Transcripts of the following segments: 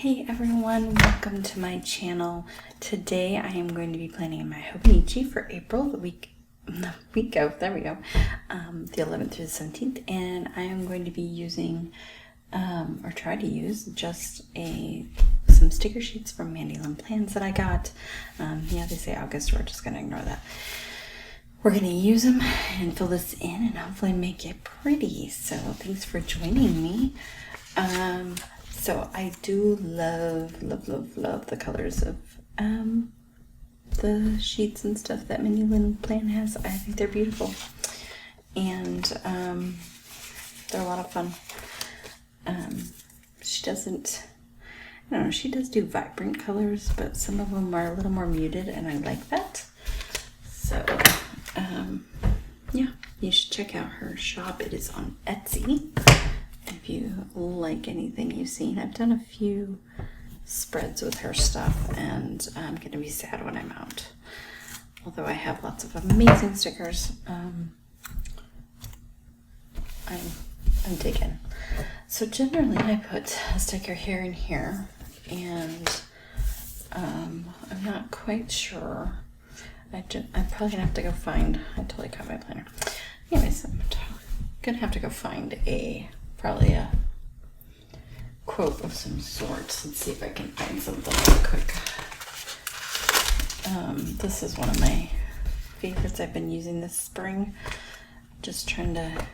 Hey everyone, welcome to my channel. Today I am going to be planning my Hobonichi for April, the week of, the 11th through the 17th, and I am going to be using, or try to use, just some sticker sheets from Mandyland Plans that I got. Yeah, they say August, we're just going to ignore that. We're going to use them and fill this in and hopefully make it pretty. So thanks for joining me. So I do love the colors of the sheets and stuff that Mandyland Plan has. I think they're beautiful, and they're a lot of fun. She doesn't, I don't know, she does do vibrant colors, but some of them are a little more muted, and I like that. So yeah, you should check out her shop. It is on Etsy. If you like anything you've seen, I've done a few spreads with her stuff, and I'm going to be sad when I'm out. Although I have lots of amazing stickers, I'm digging. So generally I put a sticker here and here, and I'm not quite sure. I'm probably going to have to go find, I totally caught my planner. Anyways, I'm going to have to go find probably a quote of some sort. Let's see if I can find something real quick. This is one of my favorites I've been using this spring. Just trying to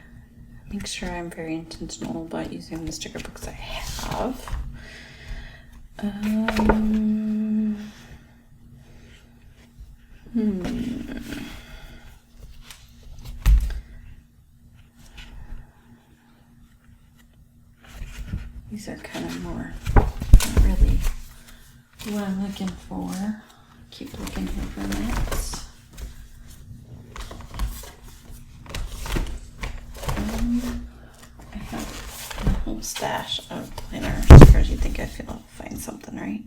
make sure I'm very intentional about using the sticker books I have. These are kind of more, not really what I'm looking for. Keep looking here for next. I have a whole stash of planner stickers. You think I'll find something, right?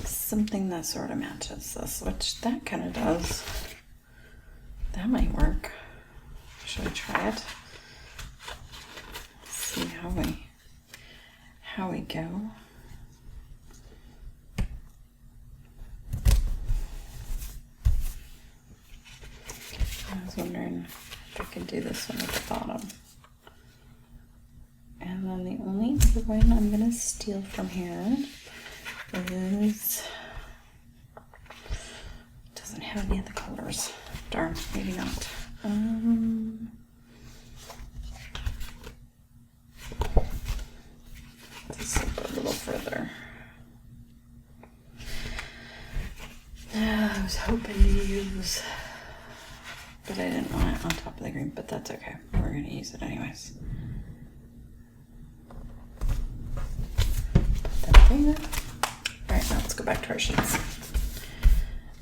Something that sort of matches this, which that kind of does. That might work. Should I try it? See how we go. I was wondering if I could do this one at the bottom. And then the only other one I'm gonna steal from here is, doesn't have any of the colors. Darn, maybe not. Let's go a little further. I was hoping to use, but I didn't want it on top of the green, but that's okay. We're gonna use it anyways. Put that there. Alright, now let's go back to our sheets.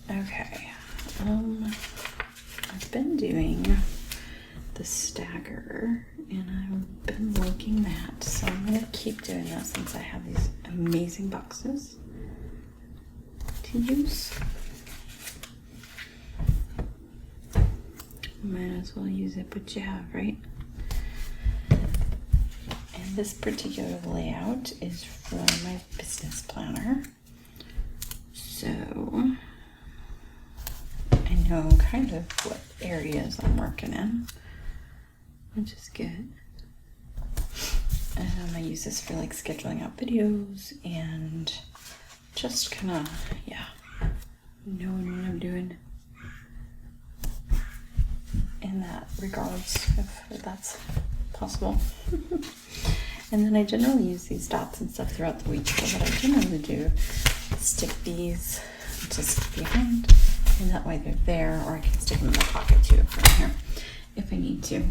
Okay, I've been doing the stagger, and I've been liking that, so I'm going to keep doing that since I have these amazing boxes to use. Might as well use it what you have, right? And this particular layout is for my business planner. So I know kind of what areas I'm working in, which is good. I use this for like scheduling out videos and just kind of, yeah, knowing what I'm doing in that regards, if that's possible. And then I generally use these dots and stuff throughout the week. So what I generally do is stick these just behind, and that way they're there, or I can stick them in my pocket too from here if I need to.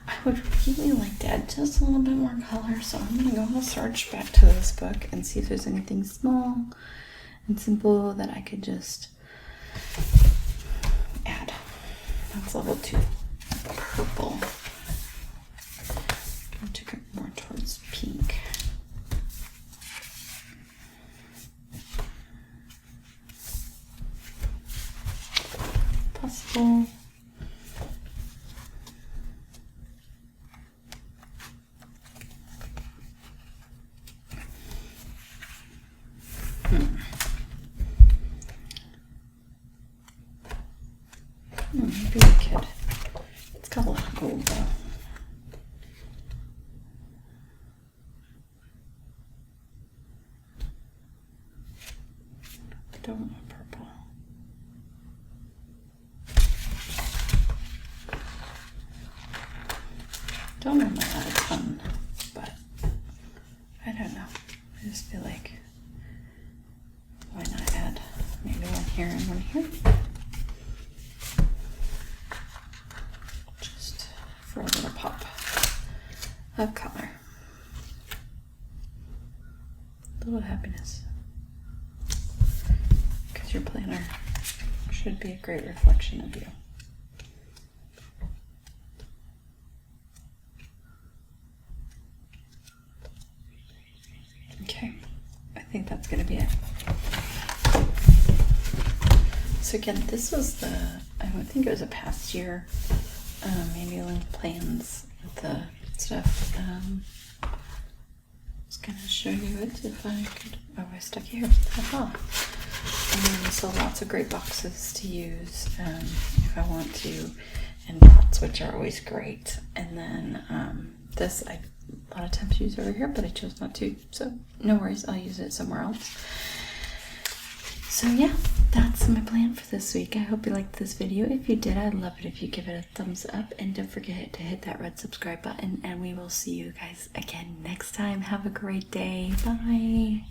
I would really like to add just a little bit more color, so I'm going to go and search back to this book and see if there's anything small and simple that I could just add. That's level 2 purple. I took it more towards pink. Possible Maybe we could. It's got a lot of gold though. I don't want purple. Don't want to add a ton, but I don't know. I just feel like why not add maybe one here and one here? Just for a little pop of color. A little happiness. Because your planner should be a great reflection of you. Okay, I think that's going to be it. So again, this was I think it was a past year manual plans with the stuff. I was going to show you it if I could. Oh, I stuck here. Haha. So lots of great boxes to use if I want to, and dots, which are always great. And then this I a lot of times use over here, but I chose not to, so no worries, I'll use it somewhere else. So yeah, that's my plan for this week. I hope you liked this video. If you did, I'd love it if you give it a thumbs up, and don't forget to hit that red subscribe button, and we will see you guys again next time. Have a great day. Bye.